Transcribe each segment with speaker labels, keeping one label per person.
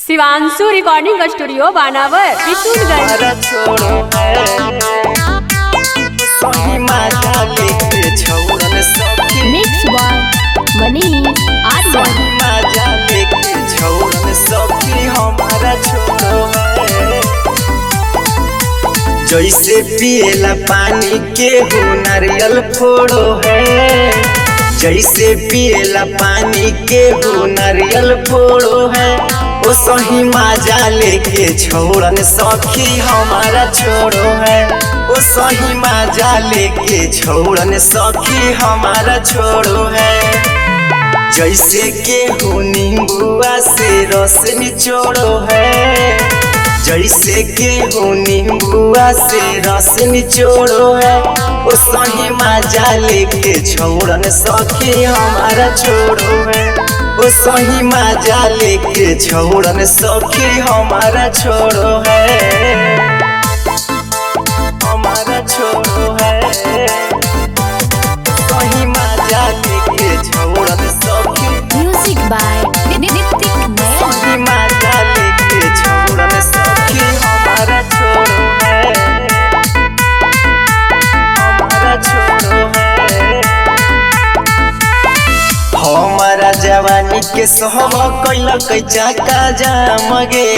Speaker 1: Shivanshu recording studio बानावर Kishoreganj. Mix by Manish
Speaker 2: जैसे पिएला पानी के हो नारियल फोड़ो है, जैसे पिएला पानी के हो नारियल फोड़ो है, ओ सही मजा लेके छोड़न सखी हमारा छोड़ो है, ओ सही मजा लेके छोड़न सखी हमारा छोड़ो है। जैसे के हो नींबुआ से रस निचोड़ो है, जैसे के हो नींबुआ से रस निचोड़ो है, ओ सही मजा लेके छोड़न सखी हमारा छोड़ो है, ओ सही मजा लेके छोड़न सखी हमारा छोड़ो है, हमारा छोड़ो है। सही मजा लेके छोड़न सखी
Speaker 1: म्यूजिक बाय
Speaker 2: सही मजा लेके छोड़न सखी हमारा छोड़ो है, हमारा छोड़ो है। हमारा जवानी के सहब कैल चाका जामगे,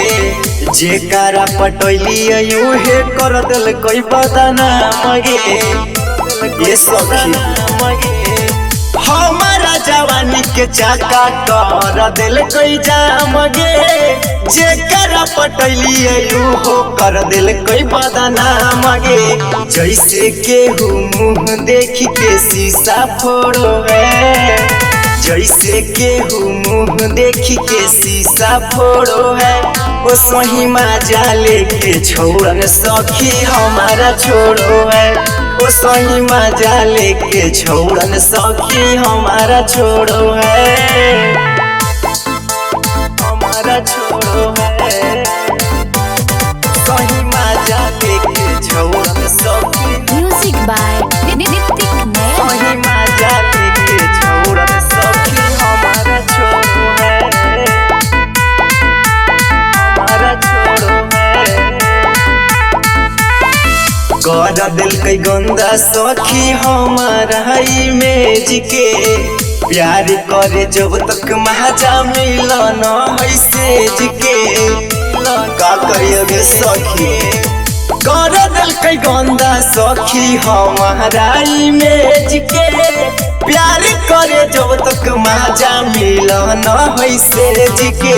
Speaker 2: जेकारा पटैली उहे कर दिल कोई बदना मगे, ये सखी हमारा जवानी के चाका कर दिल कोई जामगे, जेकरा पटैली हो कर दिल कोई बदना मगे। जैसे केहू मुँह देखी के शीशा फोड़ो है, जैसे केहू मुँह देखी के शीशा फोड़ो है, ओ सही मजा लेके छोड़न सखी हमारा छोड़ो है, ओ सही मजा लेके छोड़न सखी हमारा छोड़ो है, हमारा छोड़ो है। सही मजा लेके छोड़न सखी
Speaker 1: म्यूजिक बाय
Speaker 2: सही मजा लेके छोड़न सखी हमारा छोड़ो है, हमारा छोड़ो है। कर दिल कई गंदा सखी हमारा इमेज के, प्यार करे जब तक मजा मिलन है सेज के, का करिए सखी कर दिल कई गंदा सखी हमारा इमेज के, प्यार करे जब तक मजा मिलन है सेज के।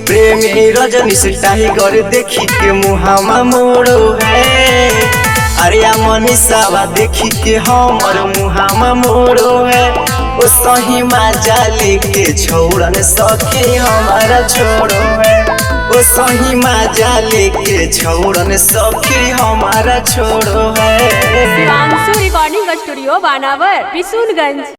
Speaker 2: प्रेमी रजनी से टाइगर देखी के मुहामा मोड़ो है, अरे मनीषावा देखी के हमर मुहामा मोड़ो है, ओ सही मजा लेके छोड़न सखी हमारा छोड़ो है, ओ सही मजा लेके छोड़न सखी हमारा छोड़ो है।
Speaker 1: शिवांशु रिकॉर्डिंग स्टूडियो बानावर किशोरगंज।